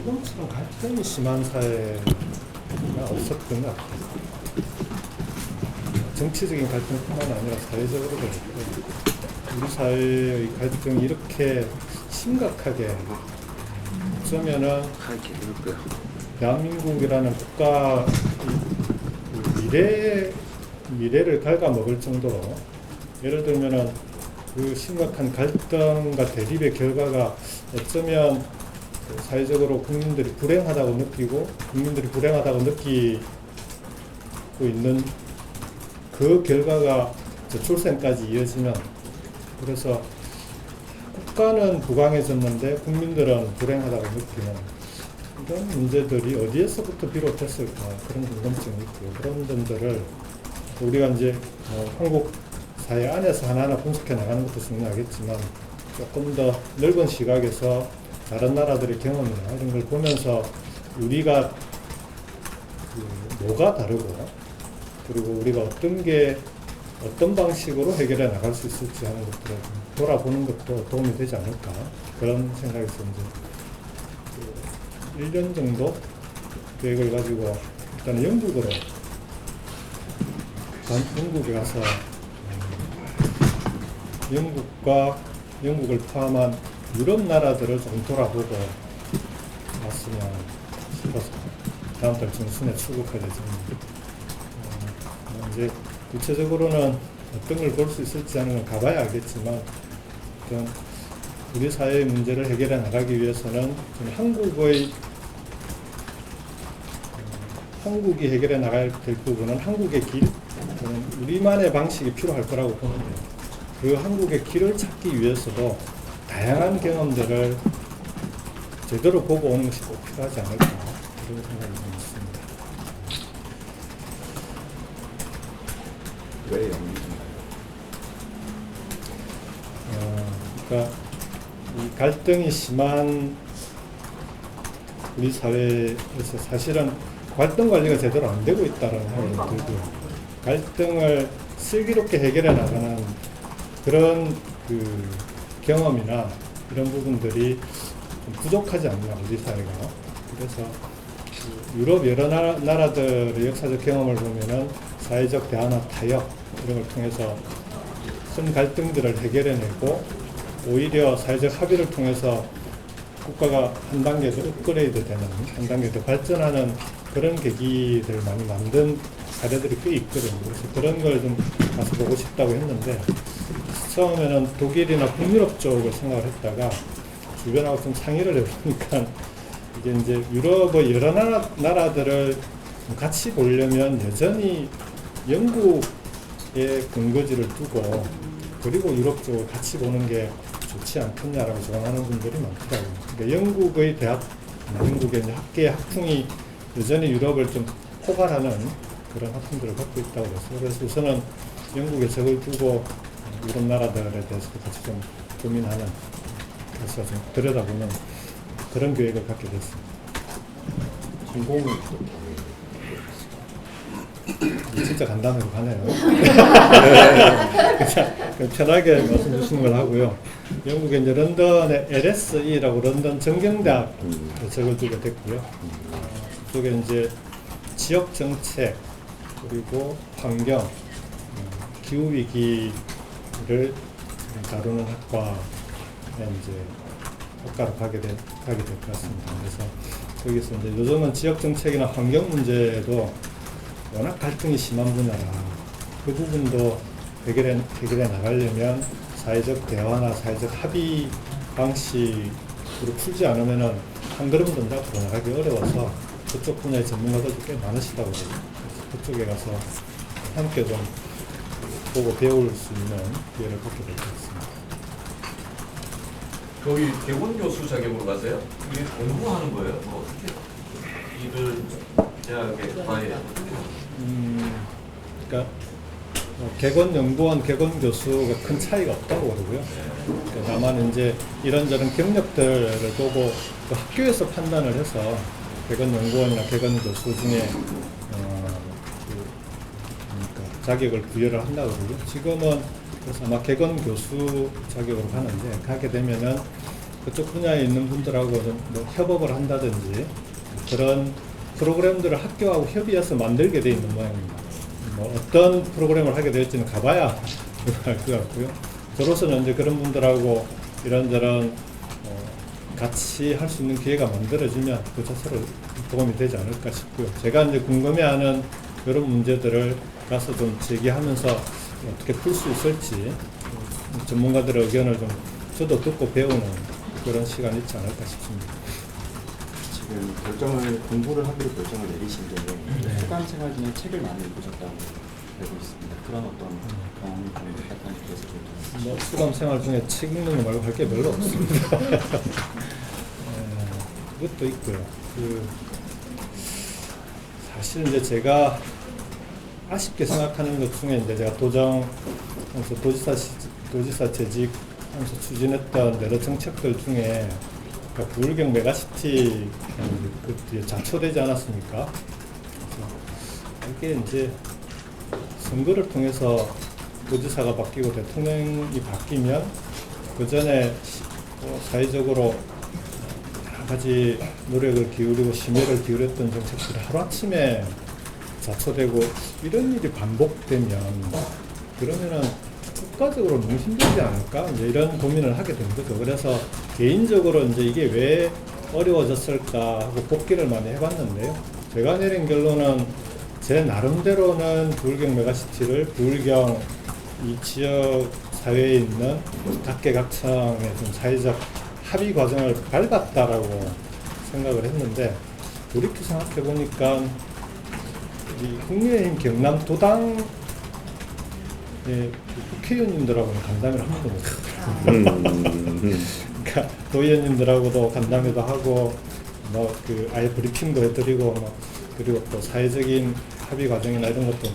지금처럼 갈등이 심한 사회가 없었던 것 같아요. 정치적인 갈등뿐만 아니라 사회적으로도 그렇고 우리 사회의 갈등이 이렇게 심각하게 어쩌면은 대한민국이라는 국가 미래를 갉아먹을 정도로 예를 들면은 그 심각한 갈등과 대립의 결과가 어쩌면 사회적으로 국민들이 불행하다고 느끼고 국민들이 불행하다고 느끼고 있는 그 결과가 저출생까지 이어지면 그래서 국가는 부강해졌는데 국민들은 불행하다고 느끼는 이런 문제들이 어디에서부터 비롯됐을까 그런 궁금증이 있고 그런 점들을 우리가 이제 한국 사회 안에서 하나하나 분석해 나가는 것도 중요하겠지만 조금 더 넓은 시각에서 다른 나라들의 경험이나 이런 걸 보면서 우리가 뭐가 다르고 그리고 우리가 어떤 방식으로 해결해 나갈 수 있을지 하는 것들을 돌아보는 것도 도움이 되지 않을까 그런 생각에서 이제 1년 정도 계획을 가지고 일단 영국에 가서 영국을 포함한 유럽 나라들을 좀 돌아보고 왔으면 싶어서 다음 달 중순에 출국할 예정입니다. 이제 구체적으로는 어떤 걸 볼 수 있을지 하는 건 가봐야 알겠지만 어떤 우리 사회의 문제를 해결해 나가기 위해서는 한국이 해결해 나가야 될 부분은 한국의 길, 우리만의 방식이 필요할 거라고 보는데 그 한국의 길을 찾기 위해서도 다양한 경험들을 제대로 보고 오는 것이 꼭 필요하지 않을까 그런 생각이 좀 있습니다. 왜 영국인가요? 그러니까 이 갈등이 심한 우리 사회에서 사실은 갈등 관리가 제대로 안 되고 있다는 생각이 들고요. 갈등을 슬기롭게 해결해 나가는 그런 그 경험이나 이런 부분들이 좀 부족하지 않나 우리 사회가. 그래서 유럽 여러 나라들의 역사적 경험을 보면은 사회적 대화나 타협 이런 걸 통해서 큰 갈등들을 해결해내고 오히려 사회적 합의를 통해서 국가가 한 단계 더 업그레이드 되는 한 단계 더 발전하는 그런 계기를 많이 만든 사례들이 꽤 있거든요. 그래서 그런 걸 좀 가서 보고 싶다고 했는데 처음에는 독일이나 북유럽 쪽을 생각을 했다가 주변하고 좀 상의를 해보니까 이게 이제 유럽의 여러 나라들을 같이 보려면 여전히 영국의 근거지를 두고 그리고 유럽 쪽을 같이 보는 게 좋지 않겠냐라고 주장하는 분들이 많더라고요. 그러니까 영국의 영국의 학계의 학풍이 여전히 유럽을 좀 포괄하는 그런 학풍들을 갖고 있다고 해서 그래서 우선은 영국에 적을 두고 유럽 나라들에 대해서 같이 좀 고민하는 그래서 좀 들여다보는 그런 계획을 갖게 됐습니다. 전공은 진짜 간단하게 가네요. 그냥 편하게 말씀 주시는 걸 하고요. 영국에 이제 런던의 LSE라고 런던 정경대학 적을 두게 됐고요. 그쪽에 이제 지역 정책 그리고 환경, 기후 위기를 다루는 학과에 이제 학과로 가게 될 것 같습니다. 그래서 거기서 이제 요즘은 지역 정책이나 환경 문제도 워낙 갈등이 심한 분야라 그 부분도 해결해 나가려면 사회적 대화나 사회적 합의 방식으로 풀지 않으면은 한 걸음 더 앞으로 나가기 어려워서 그쪽 분야의 전문가들도 꽤 많으시다고 해요. 그래서 그쪽에 가서 함께 좀 보고 배울 수 있는 기회를 갖게 될 것 같습니다. 거기 개원 교수 자격으로 가세요? 이게 공부하는 거예요? 뭐 어떻게 이들 대학에 과외 그러니까 객원연구원, 객원교수가 큰 차이가 없다고 그러고요. 그러니까 다만 이제 이런저런 경력들을 보고 그 학교에서 판단을 해서 객원연구원이나 객원교수 중에 그러니까 자격을 부여를 한다고 그러고요. 지금은 그래서 아마 객원교수 자격으로 가는데 가게 되면은 그쪽 분야에 있는 분들하고 좀 뭐 협업을 한다든지 그런 프로그램들을 학교하고 협의해서 만들게 돼 있는 모양입니다. 뭐 어떤 프로그램을 하게 될지는 가봐야 알 것 같고요. 저로서는 이제 그런 분들하고 이런저런 같이 할 수 있는 기회가 만들어지면 그 자체로 도움이 되지 않을까 싶고요. 제가 이제 궁금해하는 이런 문제들을 가서 좀 제기하면서 어떻게 풀 수 있을지 전문가들의 의견을 좀 저도 듣고 배우는 그런 시간이 있지 않을까 싶습니다. 지금 공부를 하기로 결정을 내리신 게 네. 수강 생활 중에 책을 많이 읽으셨다고 알고 있습니다. 그런 어떤 경험이 있다는 그래서 좀 뭐 수감 생활 중에 책 읽는 거 말고 할 게 별로 없습니다. 그것도 있고요. 사실 이제 제가 아쉽게 생각하는 것 중에 이제 제가 도지사 재직하면서 추진했던 여러 정책들 중에 그러니까 부울경 메가시티 그 자초되지 않았습니까? 이게 이제 선거를 통해서 도지사가 바뀌고 대통령이 바뀌면 그 전에 사회적으로 여러 가지 노력을 기울이고 심혈을 기울였던 정책들이 하루아침에 자초되고 이런 일이 반복되면 그러면은 국가적으로 너무 힘들지 않을까? 이제 이런 고민을 하게 된 거죠. 그래서 개인적으로 이제 이게 왜 어려워졌을까 하고 복기를 많이 해봤는데요. 제가 내린 결론은 제 나름대로는 부울경 메가시티를 부울경 이 지역 사회에 있는 각계각층의 좀 사회적 합의 과정을 밟았다라고 생각을 했는데 돌이켜 생각해 보니까 이 국민의힘 경남도당 국회의원님들하고는 간담회를 한 번도 못했더라고요. 그러니까 도의원님들하고도 간담회도 하고 뭐 그 아예 브리핑도 해드리고 그리고 또 사회적인 합의 과정이나 이런 것도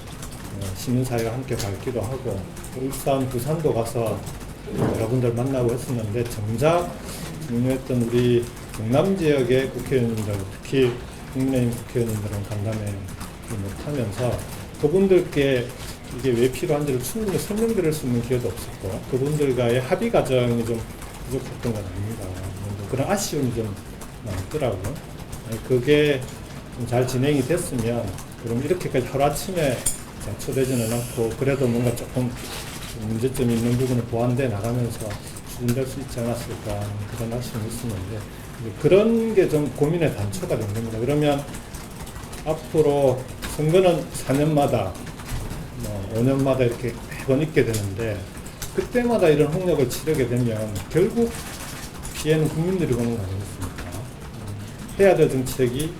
시민사회와 함께 밝기도 하고 울산, 부산도 가서 여러분들 만나고 했었는데 정작 중요했던 우리 경남 지역의 국회의원님들 특히 국민의힘 국회의원님들은 간담회 못하면서 그분들께 이게 왜 필요한지를 충분히 설명드릴 수 있는 기회도 없었고 그분들과의 합의 과정이 좀 부족했던 건 아닌가 그런 아쉬움이 좀 많더라고요. 그게 좀 잘 진행이 됐으면 그럼 이렇게까지 하루아침에 자초되지는 않고 그래도 뭔가 조금 문제점이 있는 부분을 보완돼 나가면서 추진될 수 있지 않았을까 그런 아쉬움이 있었는데 그런 게 좀 고민의 단초가 된 겁니다. 그러면 앞으로 선거는 4년마다 5년마다 이렇게 매번 있게 되는데 그때마다 이런 홍역을 치르게 되면 결국 피해는 국민들이 보는 거 아니겠습니까? 해야 될 정책이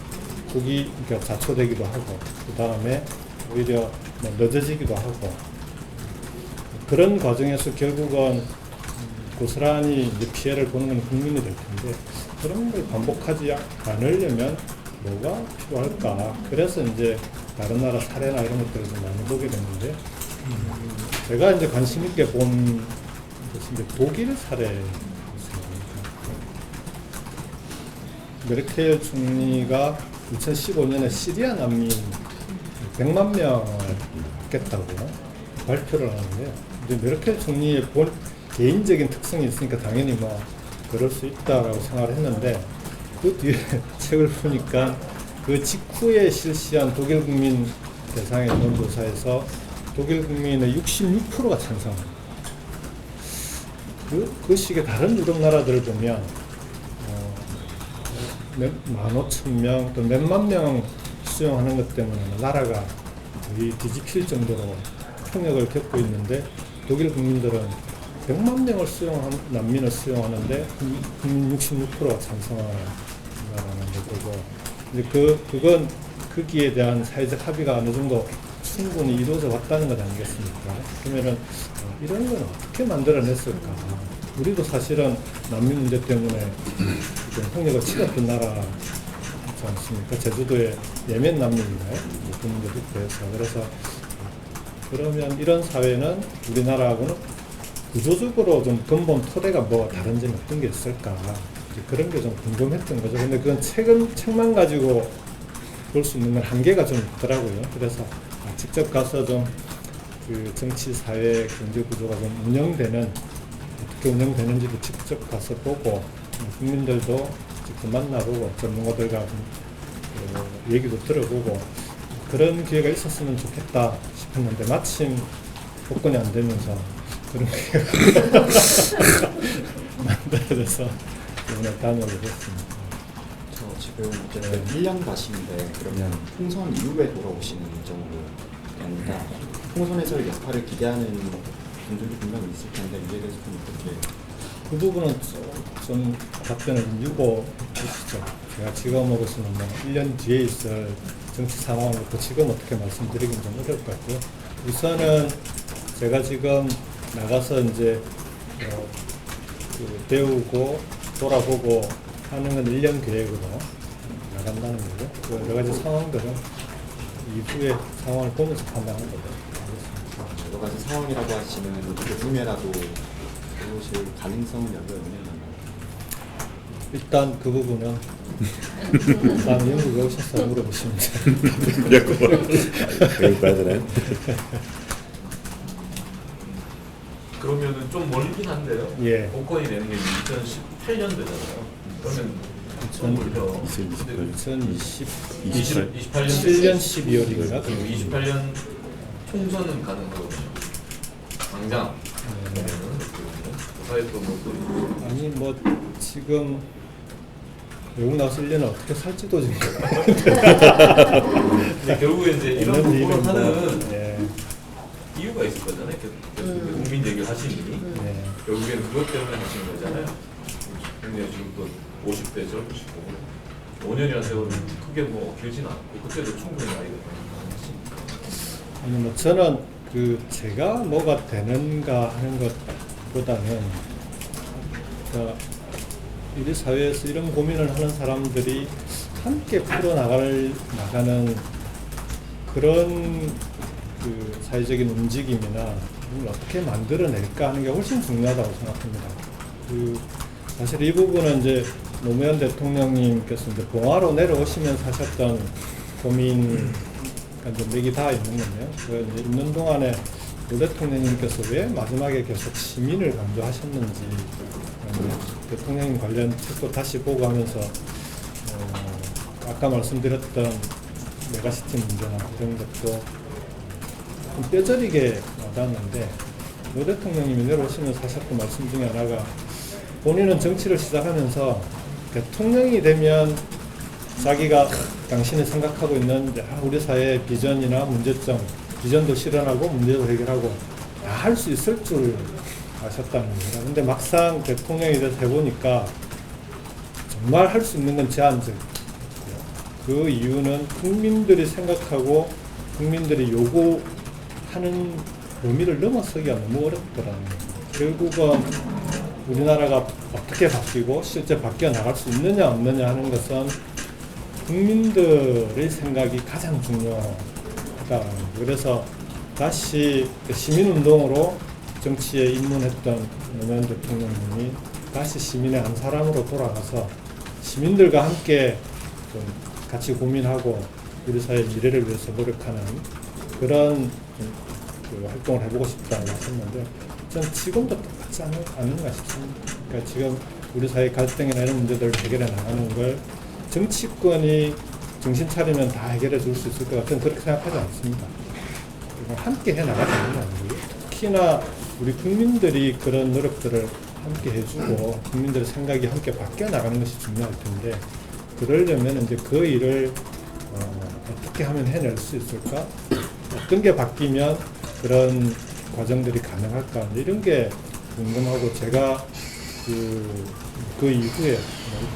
국이 그러니까 자초되기도 하고 그 다음에 오히려 늦어지기도 하고 그런 과정에서 결국은 고스란히 이제 피해를 보는 건 국민이 될 텐데 그런 걸 반복하지 않으려면 뭐가 필요할까? 그래서 이제 다른 나라 사례나 이런 것들을 좀 많이 보게 됐는데 제가 이제 관심 있게 본 것은 이제 독일 사례였습니다. 메르켈 총리가 2015년에 시리아 난민 100만 명을 받겠다고 발표를 하는데요. 이제 메르켈 총리의 개인적인 특성이 있으니까 당연히 뭐 그럴 수 있다라고 생각을 했는데 그 뒤에 책을 보니까 그 직후에 실시한 독일 국민 대상의 논조사에서 독일 국민의 66%가 찬성합니다. 그 시기에 다른 유럽 나라들을 보면 15,000명 또 몇만 명 수용하는 것 때문에 나라가 거의 뒤집힐 정도로 폭력을 겪고 있는데 독일 국민들은 100만 명을 난민을 수용하는데 국민 66%가 찬성하는 거고 이제 그건 거기에 대한 사회적 합의가 어느 정도 충분히 이루어져 왔다는 것 아니겠습니까? 그러면은 이런 건 어떻게 만들어냈을까? 우리도 사실은 난민 문제 때문에 좀 폭력을 치렀던 나라지 않습니까? 제주도에 예멘 난민인가요? 그 문제도 있고 해서 그래서 그러면 이런 사회는 우리나라하고는 구조적으로 좀 근본 토대가 뭐 다른 점이 어떤 게 있을까? 그런 게 좀 궁금했던 거죠. 근데 그건 책만 가지고 볼 수 있는 건 한계가 좀 있더라고요. 그래서 직접 가서 좀 그 정치, 사회, 경제 구조가 좀 어떻게 운영되는지도 직접 가서 보고 국민들도 직접 만나보고 전문가들과 얘기도 들어보고 그런 기회가 있었으면 좋겠다 싶었는데 마침 복권이 안 되면서 그런 기회가 만들어져서 이번에 다녀오게 됐습니다. 저 지금 어쨌든 1년 가시는데 그러면 총선 이후에 돌아오시는 정도입니다. 총선에서의 역할을 기대하는 분들도 분명히 있을 텐데 이에 대해서 좀 어떻게 그 부분은 좀 답변을 좀 유보 주시죠. 제가 지금으로서는 뭐 1년 뒤에 있을 정치 상황을 또 지금 어떻게 말씀드리긴 좀 어려울 것 같고요. 우선은 제가 지금 나가서 이제 배우고 돌아보고 하는 건 1년 계획으로 나간다는 거고 그 여러 가지 상황들은 이후에 상황을 보면서 판단하는 거죠. 여러 가지 상황이라고 하시는 그 중에라도 그것이 가능성은 열려있는 일단 그 부분은 다음 영국에 오셔서 물어보시면 돼요. 외국 가야 되나요? 그러면은 좀 멀긴 한데요. 예. 복권이 되는 게 2018년도잖아요. 그러면 좀 멀죠. 2020 28년 7년 12월인가? 그리고 28년 총선은 가능하거든요. 당장 되면은 그 사이에 또뭐 아니 뭐 지금 외국 나와서 1년을 어떻게 살지도 지금 근데 결국에 이제 이런 없는 부분을 일은 하는 예. 이유가 있을 거잖아요. 국민 얘기를 하시니 예. 결국에는 그것 때문에 하시는 거잖아요. 근데 지금 또 50대 젊으시고 5년이라는 세월은 크게 뭐 길진 않고 그때도 충분히 나이가 많으시니까. 아니 뭐 저는 그 제가 뭐가 되는가 하는 것보다는 그러니까 우리 사회에서 이런 고민을 하는 사람들이 함께 나가는 그런 그 사회적인 움직임이나 이걸 어떻게 만들어낼까 하는 게 훨씬 중요하다고 생각합니다. 그 사실 이 부분은 이제 노무현 대통령님께서 이제 봉화로 내려오시면서 하셨던 고민 이제 맥이 다 있는 건데요. 그 이제 있는 동안에 노 대통령님께서 왜 마지막에 계속 시민을 강조하셨는지 대통령 관련 책도 다시 보고 하면서 아까 말씀드렸던 메가시티 문제나 이런 것도 좀 뼈저리게 와닿았는데 노 대통령님이 내려오시면서 하셨던 말씀 중에 하나가 본인은 정치를 시작하면서 대통령이 되면 자기가 당신이 생각하고 있는 우리 사회의 비전이나 문제점, 비전도 실현하고 문제도 해결하고 다 할 수 있을 줄 아셨다는 겁니다. 근데 막상 대통령이 돼서 해보니까 정말 할 수 있는 건 제한적. 그 이유는 국민들이 생각하고 국민들이 요구하는 범위를 넘어서기가 너무 어렵더라는 거예요. 결국은 우리나라가 어떻게 바뀌고 실제 바뀌어 나갈 수 있느냐 없느냐 하는 것은 국민들의 생각이 가장 중요하다. 그래서 다시 시민운동으로 정치에 입문했던 노무현 대통령님이 다시 시민의 한 사람으로 돌아가서 시민들과 함께 좀 같이 고민하고 우리 사회의 미래를 위해서 노력하는 그런 그 활동을 해보고 싶다고 하셨는데 저는 지금도 똑같지 않는가 싶습니다. 그러니까 지금 우리 사회 갈등이나 이런 문제들을 해결해 나가는 걸 정치권이 정신 차리면 다 해결해 줄 수 있을 것 같은 그렇게 생각하지 않습니다. 함께 해 나가야 되는 거 아니고요. 특히나 우리 국민들이 그런 노력들을 함께 해주고 국민들의 생각이 함께 바뀌어 나가는 것이 중요할 텐데 그러려면 이제 그 일을 어떻게 하면 해낼 수 있을까? 어떤 게 바뀌면 그런 과정들이 가능할까? 이런 게 궁금하고 제가 그 이후에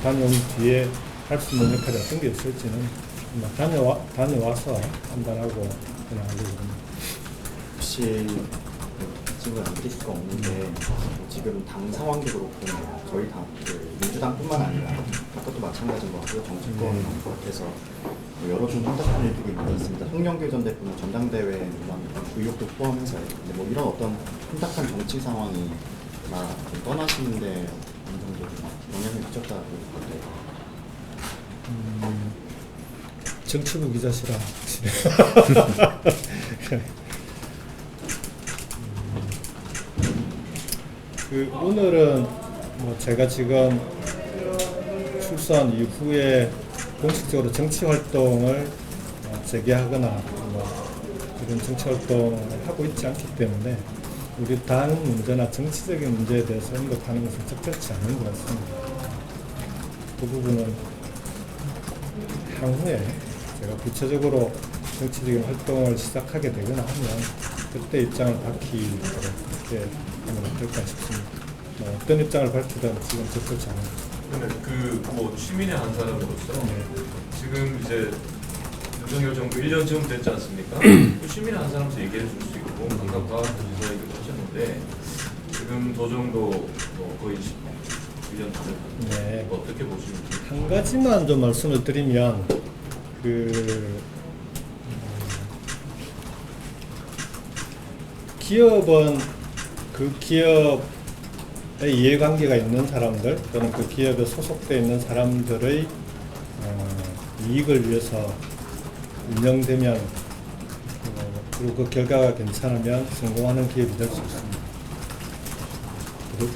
다녀온 뒤에 할 수 있는 역할이 어떤 게 있을지는 다녀와서 판단하고 그냥 하려고 합니다. 혹시 질문 안 드릴 수가 없는 게 지금 당 상황도 그렇고 저희 당 민주당뿐만 아니라 그것도 마찬가지인 것 같고요. 정치권 그렇게서 여러 좀 혼탁한 일들이 있습니다. 송영길 전 대표는 전당대회 이런 의혹도 포함해서 뭐 이런 어떤 혼탁한 정치 상황이 떠나시는데 어느 정도 영향을 미쳤다고 볼까요? 정치부 기자시라 오늘은 뭐 제가 지금 출소한 이후에 공식적으로 정치 활동을 재개하거나 이런 정치 활동을 하고 있지 않기 때문에 우리 당 문제나 정치적인 문제에 대해서 언급하는 것은 적절치 않은 것 같습니다. 그 부분은 향후에 제가 구체적으로 정치적인 활동을 시작하게 되거나 하면 그때 입장을 밝히도록 그렇게 하면 어떨까 싶습니다. 어떤 입장을 밝히든 지금 적절치 않은 것 같습니다. 근데 뭐 취민의 한 사람으로서 네. 지금 이제 윤석열 정부 1년쯤 됐지 않습니까? 그 취민의 한 사람도 얘기해 줄 수 있고 각각과 도지사 얘기를 하셨는데 지금 도정도 거의 1년 다 됐는데 네. 어떻게 보시는지. 한 가지만 좀 말씀을 드리면 기업은 그 기업의 이해관계가 있는 사람들 또는 그 기업에 소속되어 있는 사람들의 이익을 위해서 운영되면 그리고 그 결과가 괜찮으면 성공하는 기업이 될 수 있습니다.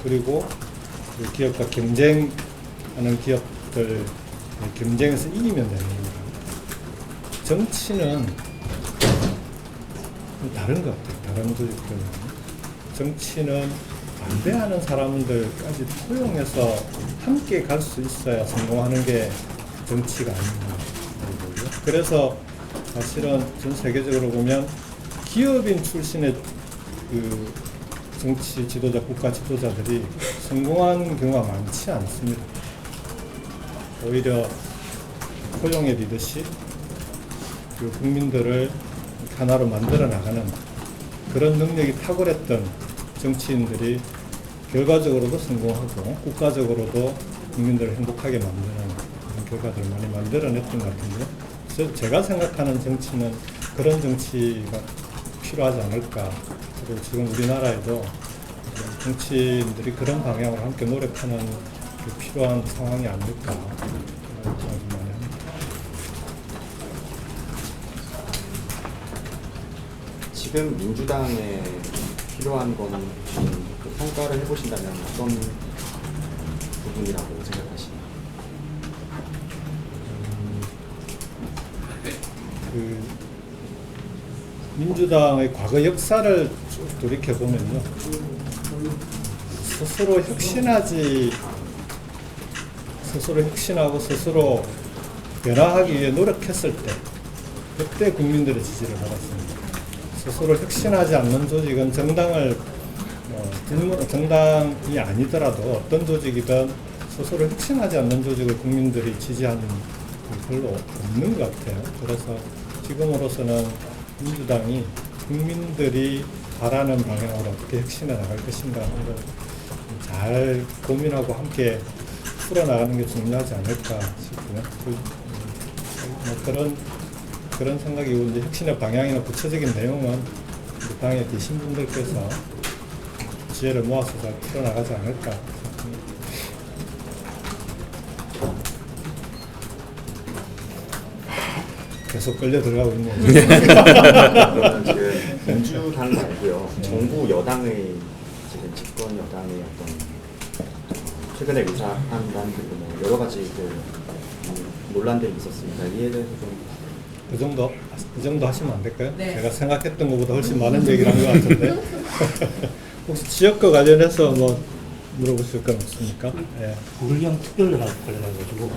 그리고 그 기업과 경쟁하는 기업들 경쟁에서 이기면 되는 겁니다. 정치는 다른 것 같아요. 다른 조직들은 정치는 반대하는 사람들까지 포용해서 함께 갈 수 있어야 성공하는 게 정치가 아닌가. 그래서 사실은 전 세계적으로 보면 기업인 출신의 그 정치 지도자, 국가 지도자들이 성공한 경우가 많지 않습니다. 오히려 포용의 리더십, 그리고 국민들을 하나로 만들어 나가는 그런 능력이 탁월했던 정치인들이 결과적으로도 성공하고 국가적으로도 국민들을 행복하게 만드는 그런 결과들을 많이 만들어냈던 것 같은데, 그래서 제가 생각하는 정치는 그런 정치가 필요하지 않을까. 그리고 지금 우리나라에도 정치인들이 그런 방향으로 함께 노력하는 그 필요한 상황이 아닐까 그런 생각이 많이 합니다. 지금 민주당에 필요한 건 그 평가를 해보신다면 어떤 부분이라고 생각하시나요? 그 민주당의 과거 역사를 쭉 돌이켜 보면요, 스스로 혁신하고 스스로 변화하기 위해 노력했을 때, 그때 국민들의 지지를 받았습니다. 스스로 혁신하지 않는 조직은 정당이 아니더라도 어떤 조직이든 스스로 혁신하지 않는 조직을 국민들이 지지하는 게 별로 없는 것 같아요. 그래서 지금으로서는 민주당이 국민들이 바라는 방향으로 어떻게 혁신해 나갈 것인가 하는 걸 잘 고민하고 함께 풀어나가는 게 중요하지 않을까 싶고요. 그런 생각이고, 이제 혁신의 방향이나 구체적인 내용은 우리 당에 계신 분들께서 지혜를 모아서 잘 풀어나가지 않을까 싶습니다. 계속 끌려 들어가고 있네요. 그러면 지금 민주당 말고요, 정부 여당의 지금 집권 여당의 어떤 최근에 의사 판단 그리고 뭐 여러 가지 논란들이 있었습니다. 이에 대해서 좀 그 정도 하시면 안 될까요? 네. 제가 생각했던 것보다 훨씬 많은 얘기를 한 것 같은데. 혹시 지역과 관련해서 뭐 물어보실 건 없습니까? 예. 불경 특별연합 관련해가지고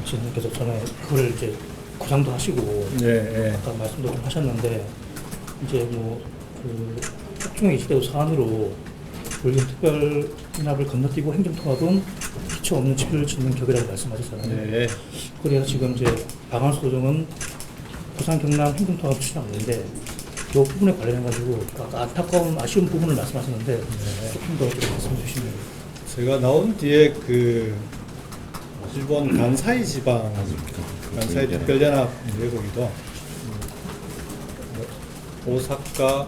지금께서 전에 그걸 이제 구상도 하시고 예, 예. 아까 말씀도 좀 하셨는데, 이제 뭐그 특종의 이시대로 사안으로 불경 특별연합을 건너뛰고 행정통합은 기초 없는 치료를 짓는 격이라고 말씀하셨잖아요. 예. 그래서 지금 이제 방한수 조정은 부산 경남 행정통합 추진하고 있는데, 이 부분에 관련해가지고 아까 안타까운 아쉬운 부분을 말씀하셨는데 조금 더 좀 말씀해 주시면. 제가 나온 뒤에 그 일본 간사이 지방 간사이 특별연합 내고기도 오사카,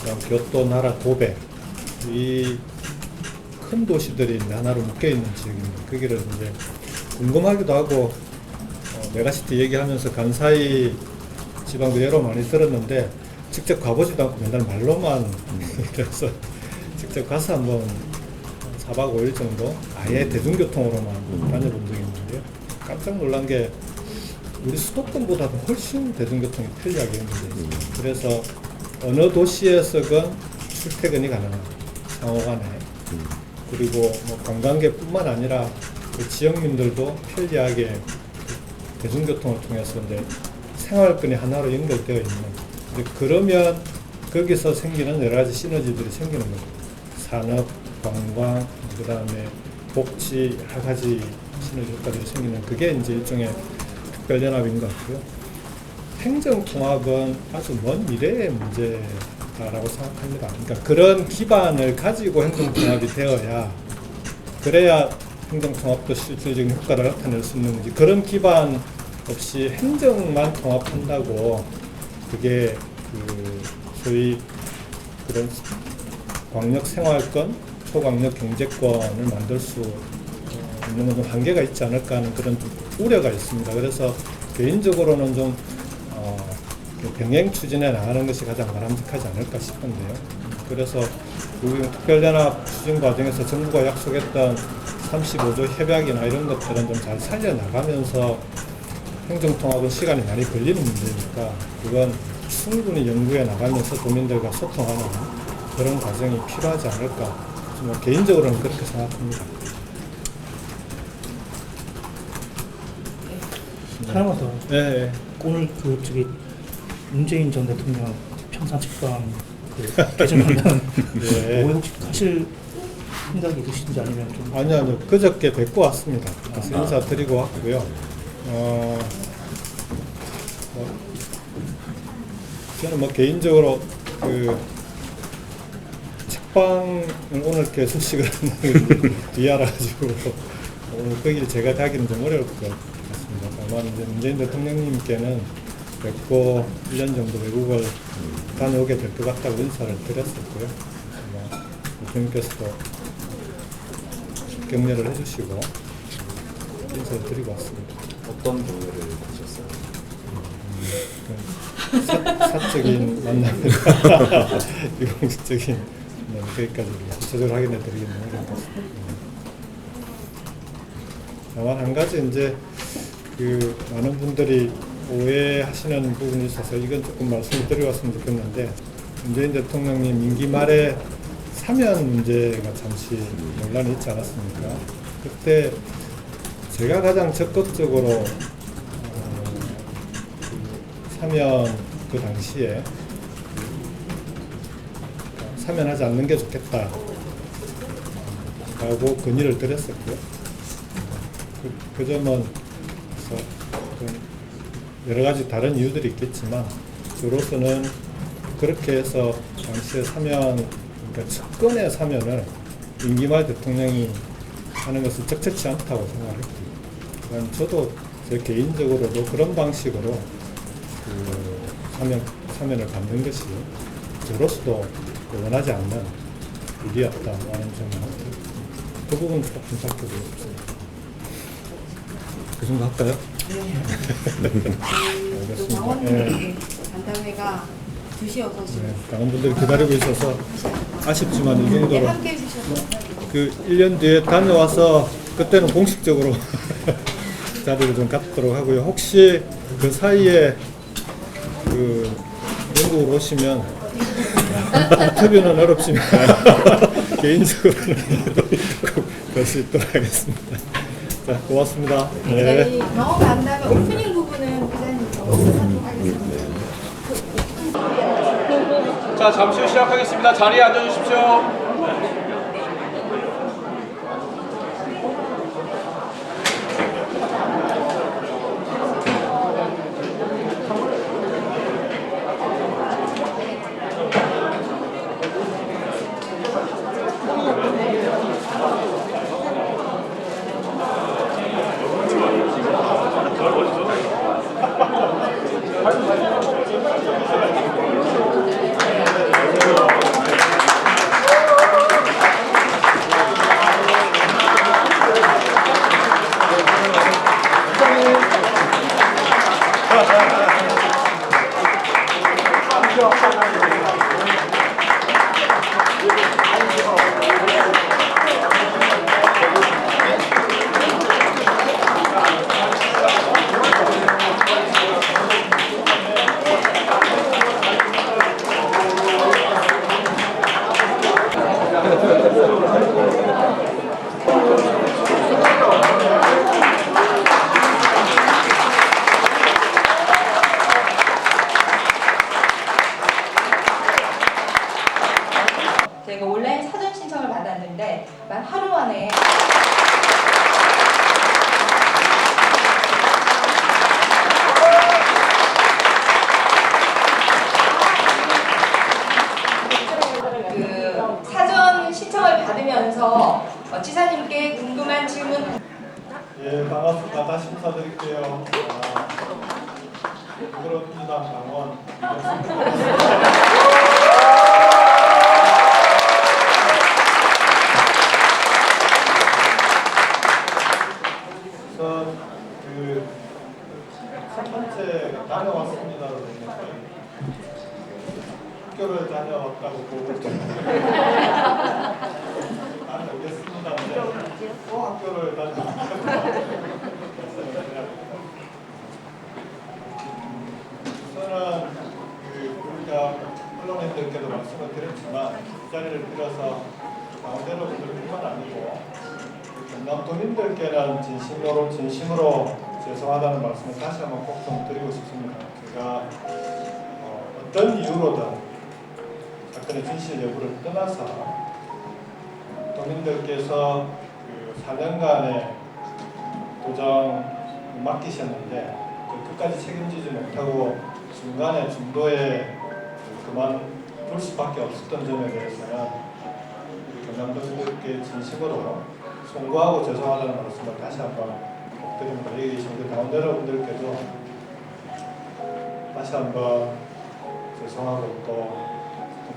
그다음 교토, 나라, 고베 이 큰 도시들이 하나로 묶여 있는 지역입니다. 거기를 이제 궁금하기도 하고 메가시티 얘기하면서 간사이 지방도 여러 많이 들었는데 직접 가보지도 않고 맨날 말로만 그래서 직접 가서 한번 4박 5일 정도 아예 대중교통으로만 다녀본 적이 있는데요. 깜짝 놀란 게 우리 수도권보다도 훨씬 대중교통이 편리하게 연결되어 있습니다. 그래서 어느 도시에서건 출퇴근이 가능한 상호간에 그리고 뭐 관광객뿐만 아니라 그 지역민들도 편리하게 대중교통을 통해서 이제 생활권이 하나로 연결되어 있는 이제 그러면 거기서 생기는 여러 가지 시너지들이 생기는 거죠. 산업, 관광, 그 다음에 복지 여러 가지 시너지 효과들이 생기는 그게 이제 일종의 특별연합인 것 같고요. 행정통합은 아주 먼 미래의 문제다라고 생각합니다. 그러니까 그런 기반을 가지고 행정통합이 되어야 그래야 행정통합도 실질적인 효과를 나타낼 수 있는 거지. 그런 기반 없이 행정만 통합한다고 그게 그 소위 그런 광역 생활권, 초광역 경제권을 만들 수 있는 건 좀 한계가 있지 않을까 하는 그런 좀 우려가 있습니다. 그래서 개인적으로는 좀 병행 추진해 나가는 것이 가장 바람직하지 않을까 싶은데요. 그래서 우리 특별연합 추진 과정에서 정부가 약속했던 35조 협약이나 이런 것들은 좀 잘 살려나가면서 행정통합은 시간이 많이 걸리는 문제니까 그건 충분히 연구해 나가면서 도민들과 소통하는 그런 과정이 필요하지 않을까. 뭐 개인적으로는 그렇게 생각합니다. 하나만 더. 네. 오늘 그 저기 문재인 전 대통령 평산 책방 그 개정한다는 네. 오해 혹시 하실 생각이 있으신지 아니면 좀 아니요. 그저께 뵙고 왔습니다. 그래서 인사드리고 왔고요. 저는 뭐 개인적으로 그 책방을 오늘 이렇게 소식을 뒤에 알아가지고 오늘 거기를 제가 가기는 좀 어려울 것 같습니다. 다만 이제 문재인 대통령님께는 뵙고 1년 정도 외국을 다녀오게 될 것 같다고 인사를 드렸었고요. 대통령께서도 격려를 해주시고 인사를 드리고 왔습니다. 어떤 경우를 하셨어요? 사적인 만남이라 비공식적인 거기까지 구체적으로 확인해 드리기는 어려울 것 같습니다. 다만 한 가지 이제 그 많은 분들이 오해하시는 부분이 있어서 이건 조금 말씀을 드려왔으면 좋겠는데 문재인 대통령님 임기 말에 사면 문제가 잠시 논란이 있지 않았습니까? 그때 제가 가장 적극적으로 사면 그 당시에 사면하지 않는 게 좋겠다 라고 건의를 드렸었고요. 그 점은 여러 가지 다른 이유들이 있겠지만 저로서는 그렇게 해서 당시에 사면, 그러니까 측근의 사면을 임기 말 대통령이 하는 것은 적절치 않다고 생각했고요. 저도 제 개인적으로도 그런 방식으로 그 사면을 받는 것이 저로서도 원하지 않는 일이었다 하는 점을 그 부분 조금 살펴보고 싶습니다. 그 정도 할까요? 알겠습니다. 당원들의 간담회가 2시여서 지금 당원분들이 기다리고 있어서 아쉽지만 이 정도로 함께 해주셔서 그 1년 뒤에 다녀와서 그때는 공식적으로 자리를 좀 갖도록 하고요. 혹시 그 사이에 그 영국으로 오시면 인터뷰는 어렵지만 개인적으로는 볼 수 있도록 하겠습니다. 자, 고맙습니다. 저희 경험 간담회 오프닝 부분은 기자님 하도록 하겠습니다. 자, 잠시 후 시작하겠습니다. 자리에 앉아주십시오. 하루 만에 그 사전 신청을 받으면서 지사님께 궁금한 질문. 예, 반갑습니다. 다시 인사드릴게요. 더불어민주당 당원 우선 첫 번째 다녀왔습니다. 학교를 다녀왔다고 보고 다녀오겠습니다. 또 학교를 다녀왔습니다. 저는 우리가 언론인들께도 말씀을 드렸지만 이 자리를 빌어서 강원대로 분들뿐만 아니고 경남도민들께는 진심으로 죄송하다는 말씀을 다시 한번 꼭 좀 드리고 싶습니다. 제가 어떤 이유로든 사건의 진실 여부를 떠나서 도민들께서 4년간의 도정을 맡기셨는데 끝까지 책임지지 못하고 중간에 중도에 그만둘 수밖에 없었던 점에 대해서는 우리 경남도민들께 진심으로 송구하고 죄송하다는 말씀을 다시 한번 드립니다. 여기 계신 당원 여러분들께도 다시 한번 죄송하고 또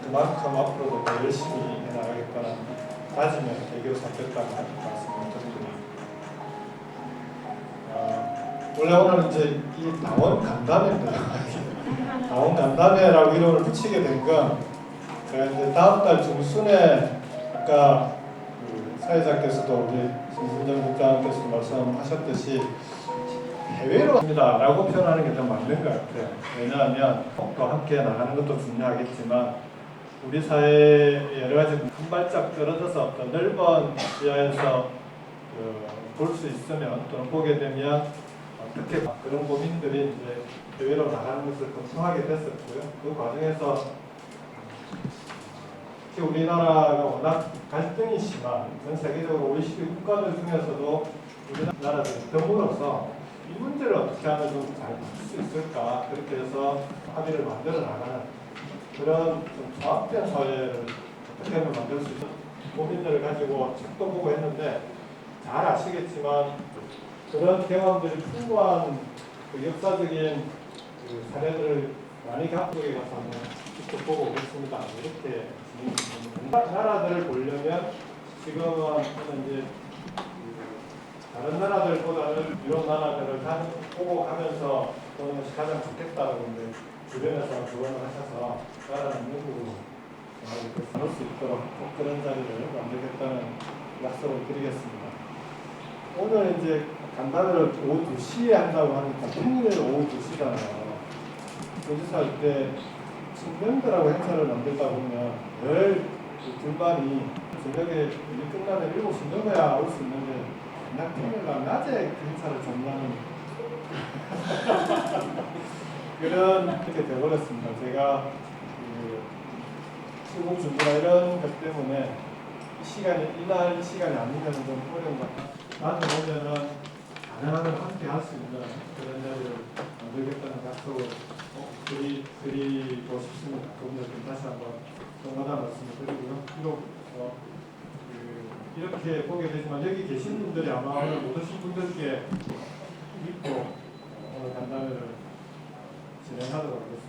그만큼 앞으로도 더 열심히 해나가겠다는 다짐을 계기로 삼겠다는 말씀을 드립니다. 원래 오늘 이제 이 당원 간담회인데요. 당원 간담회라고 이름을 붙이게 된 건 제가 이제 다음 달 중순에 아까 사회자께서도 우리 신순정 국장께서도 말씀하셨듯이 해외로 갑니다라고 표현하는 게 더 맞는 것 같아요. 왜냐하면 또 함께 나가는 것도 중요하겠지만 우리 사회의 여러 가지 한 발짝 떨어져서 더 넓은 시야에서 볼 수 있으면 또는 보게 되면 어떻게 그런 고민들이 이제 해외로 나가는 것을 걱정하게 됐었고요. 그 과정에서 특히 우리나라가 워낙 갈등이 심한 전 세계적으로 OECD 국가들 중에서도 우리나라들이 더불어서 이 문제를 어떻게 하면 좀 잘 풀 수 있을까 그렇게 해서 합의를 만들어 나가는 그런 좀 종합된 사회를 어떻게 하면 만들 수 있을까 고민들을 가지고 책도 보고 했는데 잘 아시겠지만 그런 경험들이 풍부한 그 역사적인 그 사례들을 많이 각국에 가서 한번 직접 보고 오겠습니다. 이렇게 나라들을 보려면 지금은 이제 다른 나라들보다는 유럽 나라들을 보고 가면서 보는 것이 가장 좋겠다고 이제 주변에서 조언을 하셔서 나라는 영국으로 나올 수 있도록 꼭 그런 자리를 만들겠다는 약속을 드리겠습니다. 오늘 이제 간담회를 오후 2시에 한다고 하니까 평일 오후 2시잖아요. 도지사 할 때 친명들하고 행사를 만들다 보면 늘 불만이 저녁에 일이 끝나면 7시 넘어야 올 수 있는데 나 평일날 낮에 그 행사를 정리하는 그렇게 돼버렸습니다. 제가 수국 준비나 이런 것 때문에 이날 시간이 아니면 좀 어려운 것 같아요. 나중에 오면은 가능하면 함께 할 수 있는 그런 자리를 만들겠다는 약속을 드리고 싶습니다. 그분들께 다시 한번 정관한 말씀을 드리고요. 비록 이렇게 보게 되지만 여기 계신 분들이 아마 오늘 못 오신 분들께 믿고 오늘 간담회를 진행하도록 하겠습니다.